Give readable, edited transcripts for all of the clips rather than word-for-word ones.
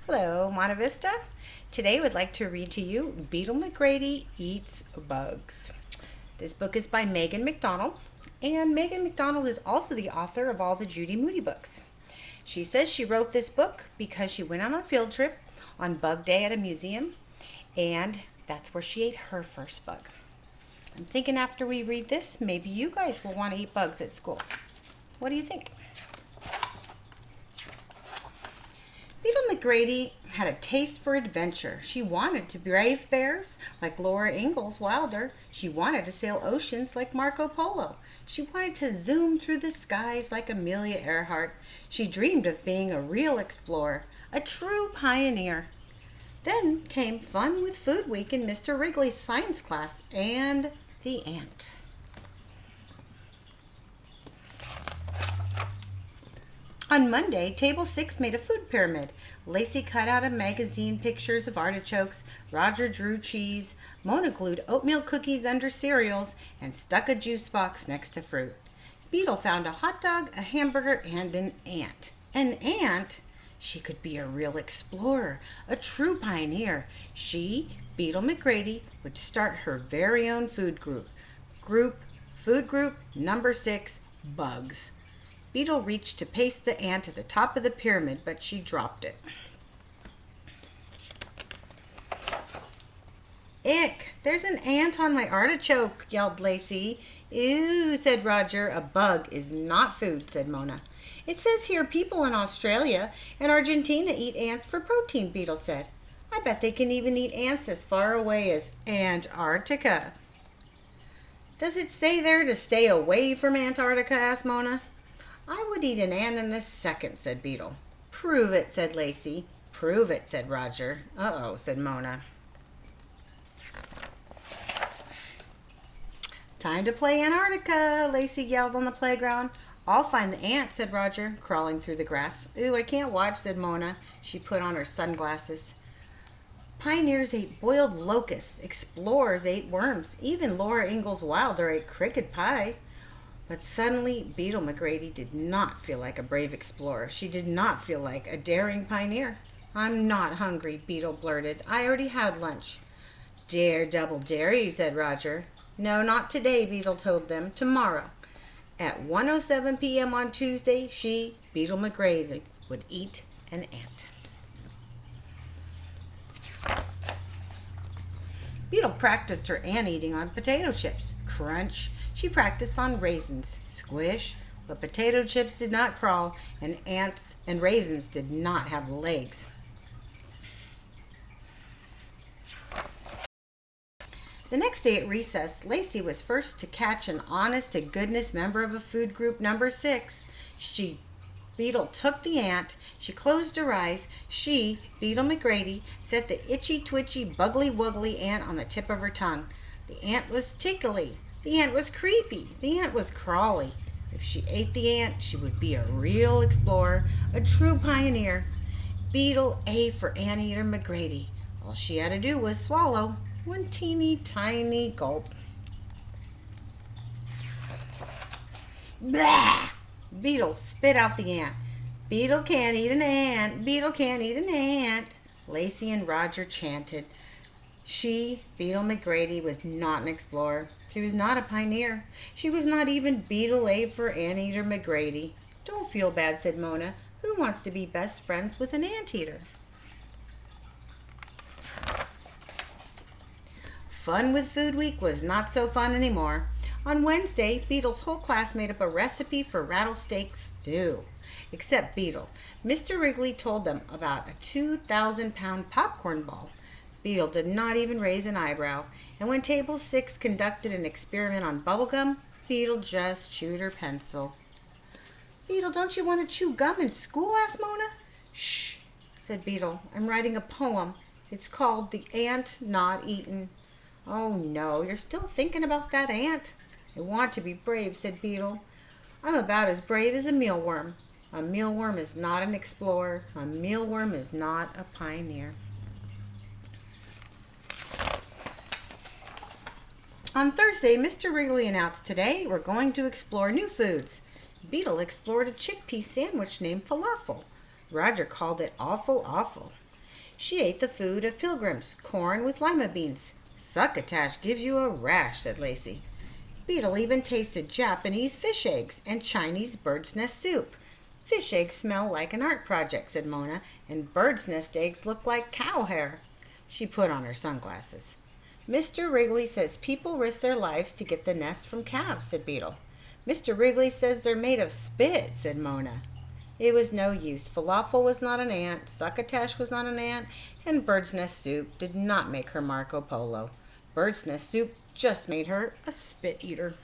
Hello, Monte Vista. Today I would like to read to you Beetle McGrady Eats Bugs. This book is by Megan McDonald, and Megan McDonald is also the author of all the Judy Moody books. She says she wrote this book because she went on a field trip on Bug Day at a museum, and that's where she ate her first bug. I'm thinking after we read this, maybe you guys will want to eat bugs at school. What do you think? Beetle McGrady had a taste for adventure. She wanted to brave bears like Laura Ingalls Wilder. She wanted to sail oceans like Marco Polo. She wanted to zoom through the skies like Amelia Earhart. She dreamed of being a real explorer, a true pioneer. Then came fun with Food Week in Mr. Wrigley's science class and the ant. On Monday, Table 6 made a food pyramid. Lacey cut out a magazine pictures of artichokes, Roger drew cheese, Mona glued oatmeal cookies under cereals, and stuck a juice box next to fruit. Beetle found a hot dog, a hamburger, and an ant. An ant? She could be a real explorer, a true pioneer. She, Beetle McGrady, would start her very own food group. Food group number 6, Bugs. Beetle reached to paste the ant at the top of the pyramid, but she dropped it. Ick! There's an ant on my artichoke, yelled Lacey. Ew, said Roger. A bug is not food, said Mona. It says here people in Australia and Argentina eat ants for protein, Beetle said. I bet they can even eat ants as far away as Antarctica. Does it say there to stay away from Antarctica? Asked Mona. I would eat an ant in a second, said Beetle. Prove it, said Lacey. Prove it, said Roger. Uh-oh, said Mona. Time to play Antarctica, Lacey yelled on the playground. I'll find the ant, said Roger, crawling through the grass. Ooh, I can't watch, said Mona. She put on her sunglasses. Pioneers ate boiled locusts. Explorers ate worms. Even Laura Ingalls Wilder ate cricket pie. But suddenly, Beetle McGrady did not feel like a brave explorer. She did not feel like a daring pioneer. I'm not hungry, Beetle blurted. I already had lunch. Dare, double dare you, said Roger. No, not today, Beetle told them. Tomorrow. At 1:07 p.m. on Tuesday, she, Beetle McGrady, would eat an ant. Beetle practiced her ant-eating on potato chips. Crunch. She practiced on raisins. Squish. But potato chips did not crawl, and ants and raisins did not have legs. The next day at recess, Lacey was first to catch an honest-to-goodness member of a food group number 6. Beetle took the ant. She closed her eyes. She, Beetle McGrady, set the itchy-twitchy, buggly-wuggly ant on the tip of her tongue. The ant was tickly. The ant was creepy. The ant was crawly. If she ate the ant, she would be a real explorer, a true pioneer. Beetle A for Anteater McGrady. All she had to do was swallow one teeny tiny gulp. Blah! Beetle spit out the ant. Beetle can't eat an ant. Beetle can't eat an ant. Lacey and Roger chanted. She, Beetle McGrady, was not an explorer. She was not a pioneer. She was not even Beetle A for Anteater McGrady. Don't feel bad, said Mona. Who wants to be best friends with an anteater? Fun with Food Week was not so fun anymore. On Wednesday, Beetle's whole class made up a recipe for rattlesnake stew. Except Beetle. Mr. Wrigley told them about a 2,000-pound popcorn ball. Beetle did not even raise an eyebrow. And when Table 6 conducted an experiment on bubblegum, Beetle just chewed her pencil. Beetle, don't you want to chew gum in school? Asked Mona. Shh, said Beetle. I'm writing a poem. It's called The Ant Not Eaten. Oh no, you're still thinking about that ant? I want to be brave, said Beetle. I'm about as brave as a mealworm. A mealworm is not an explorer. A mealworm is not a pioneer. On Thursday, Mr. Wrigley announced today we're going to explore new foods. Beetle explored a chickpea sandwich named falafel. Roger called it awful awful. She ate the food of pilgrims, corn with lima beans. Succotash gives you a rash, said Lacey. Beetle even tasted Japanese fish eggs and Chinese bird's nest soup. Fish eggs smell like an art project, said Mona, and bird's nest eggs look like cow hair. She put on her sunglasses. Mr. Wrigley says people risk their lives to get the nest from calves, said Beetle. Mr. Wrigley says they're made of spit, said Mona. It was no use. Falafel was not an ant, succotash was not an ant, and bird's nest soup did not make her Marco Polo. Bird's nest soup just made her a spit eater.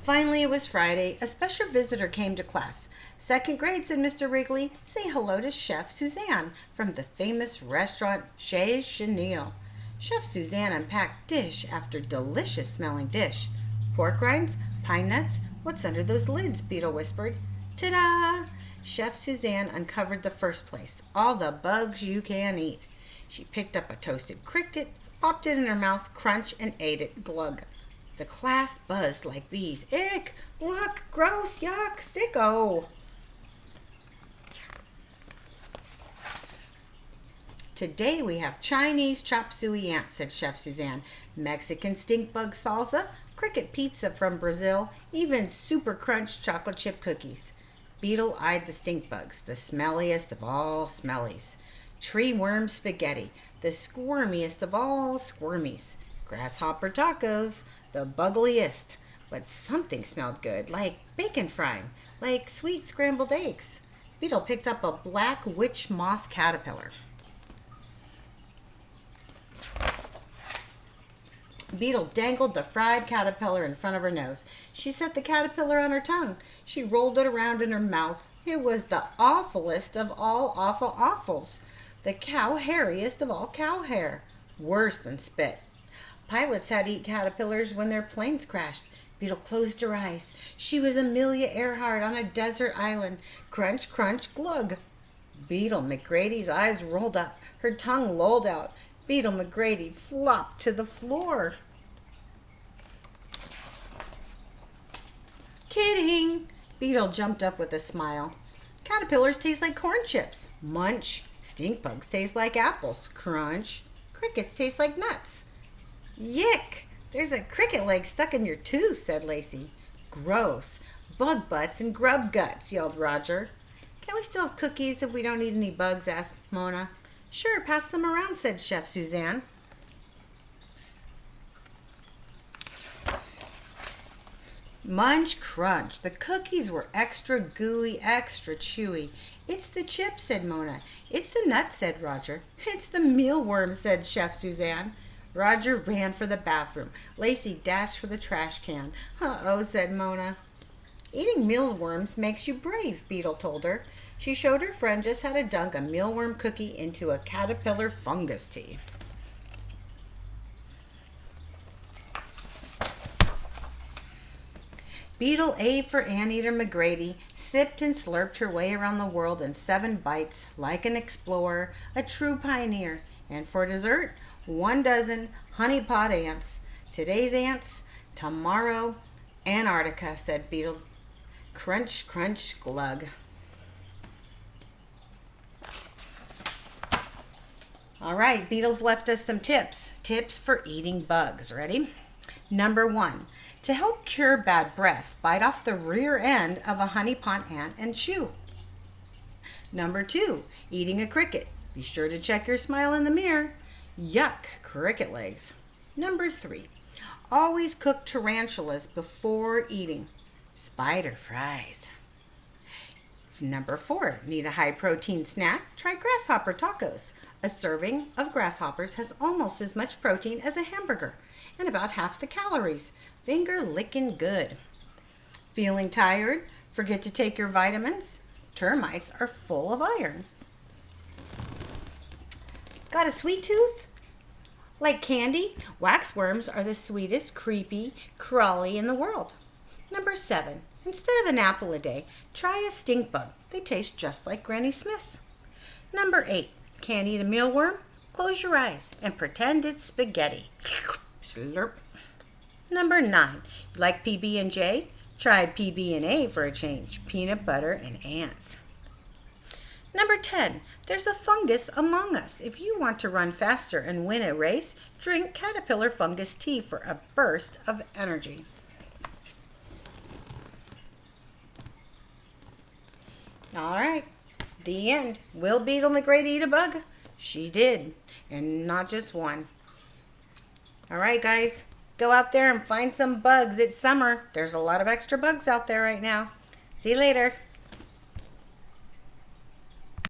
Finally, it was Friday. A special visitor came to class. Second grade, said Mr. Wrigley. Say hello to Chef Suzanne from the famous restaurant Chez Chenille. Chef Suzanne unpacked dish after delicious smelling dish. Pork rinds, pine nuts, what's under those lids? Beetle whispered. Ta-da! Chef Suzanne uncovered the first place, all the bugs you can eat. She picked up a toasted cricket, popped it in her mouth, crunch, and ate it, glug. The class buzzed like bees. Ick! Luck! Gross! Yuck! Sicko! Today we have Chinese chop suey ants, said Chef Suzanne. Mexican stink bug salsa, cricket pizza from Brazil, even super crunch chocolate chip cookies. Beetle eyed the stink bugs, the smelliest of all smellies. Tree worm spaghetti, the squirmiest of all squirmies. Grasshopper tacos, the buggliest. But something smelled good, like bacon frying, like sweet scrambled eggs. Beetle picked up a black witch moth caterpillar. Beetle dangled the fried caterpillar in front of her nose. She set the caterpillar on her tongue. She rolled it around in her mouth. It was the awfulest of all awful awfuls. The cow hairiest of all cow hair. Worse than spit. Pilots had to eat caterpillars when their planes crashed. Beetle closed her eyes. She was Amelia Earhart on a desert island. Crunch, crunch, glug. Beetle McGrady's eyes rolled up. Her tongue lolled out. Beetle McGrady flopped to the floor. Kidding! Beetle jumped up with a smile. Caterpillars taste like corn chips. Munch. Stink bugs taste like apples. Crunch. Crickets taste like nuts. Yick! There's a cricket leg stuck in your tooth, said Lacey. Gross. Bug butts and grub guts, yelled Roger. Can we still have cookies if we don't eat any bugs? Asked Mona. Sure, pass them around, said Chef Suzanne. Munch, crunch. The cookies were extra gooey, extra chewy. It's the chips, said Mona. It's the nuts, said Roger. It's the mealworms, said Chef Suzanne. Roger ran for the bathroom. Lacey dashed for the trash can. Uh-oh, said Mona. Eating mealworms makes you brave, Beetle told her. She showed her friend just how to dunk a mealworm cookie into a caterpillar fungus tea. Beetle ate for Anteater McGrady, sipped and slurped her way around the world in 7 bites, like an explorer, a true pioneer. And for dessert, 1 dozen honeypot ants. Today's ants, tomorrow, Antarctica, said Beetle. Crunch, crunch, glug. All right, Beetle's left us some tips. Tips for eating bugs. Ready? Number 1. To help cure bad breath, bite off the rear end of a honeypot ant and chew. Number 2. Eating a cricket. Be sure to check your smile in the mirror. Yuck, cricket legs. Number 3. Always cook tarantulas before eating. Spider fries. Number 4, need a high-protein snack? Try grasshopper tacos. A serving of grasshoppers has almost as much protein as a hamburger and about half the calories. Finger licking good. Feeling tired? Forget to take your vitamins? Termites are full of iron. Got a sweet tooth? Like candy? Waxworms are the sweetest, creepy, crawly in the world. Number 7. Instead of an apple a day, try a stink bug. They taste just like Granny Smith's. Number 8. Can't eat a mealworm? Close your eyes and pretend it's spaghetti. Slurp. Number 9. Like PB&J? Try PB&A for a change, peanut butter and ants. Number 10, there's a fungus among us. If you want to run faster and win a race, drink caterpillar fungus tea for a burst of energy. All right, the end. Will Beetle McGrady eat a bug? She did, and not just one. All right, guys, go out there and find some bugs. It's summer. There's a lot of extra bugs out there right now. See you later.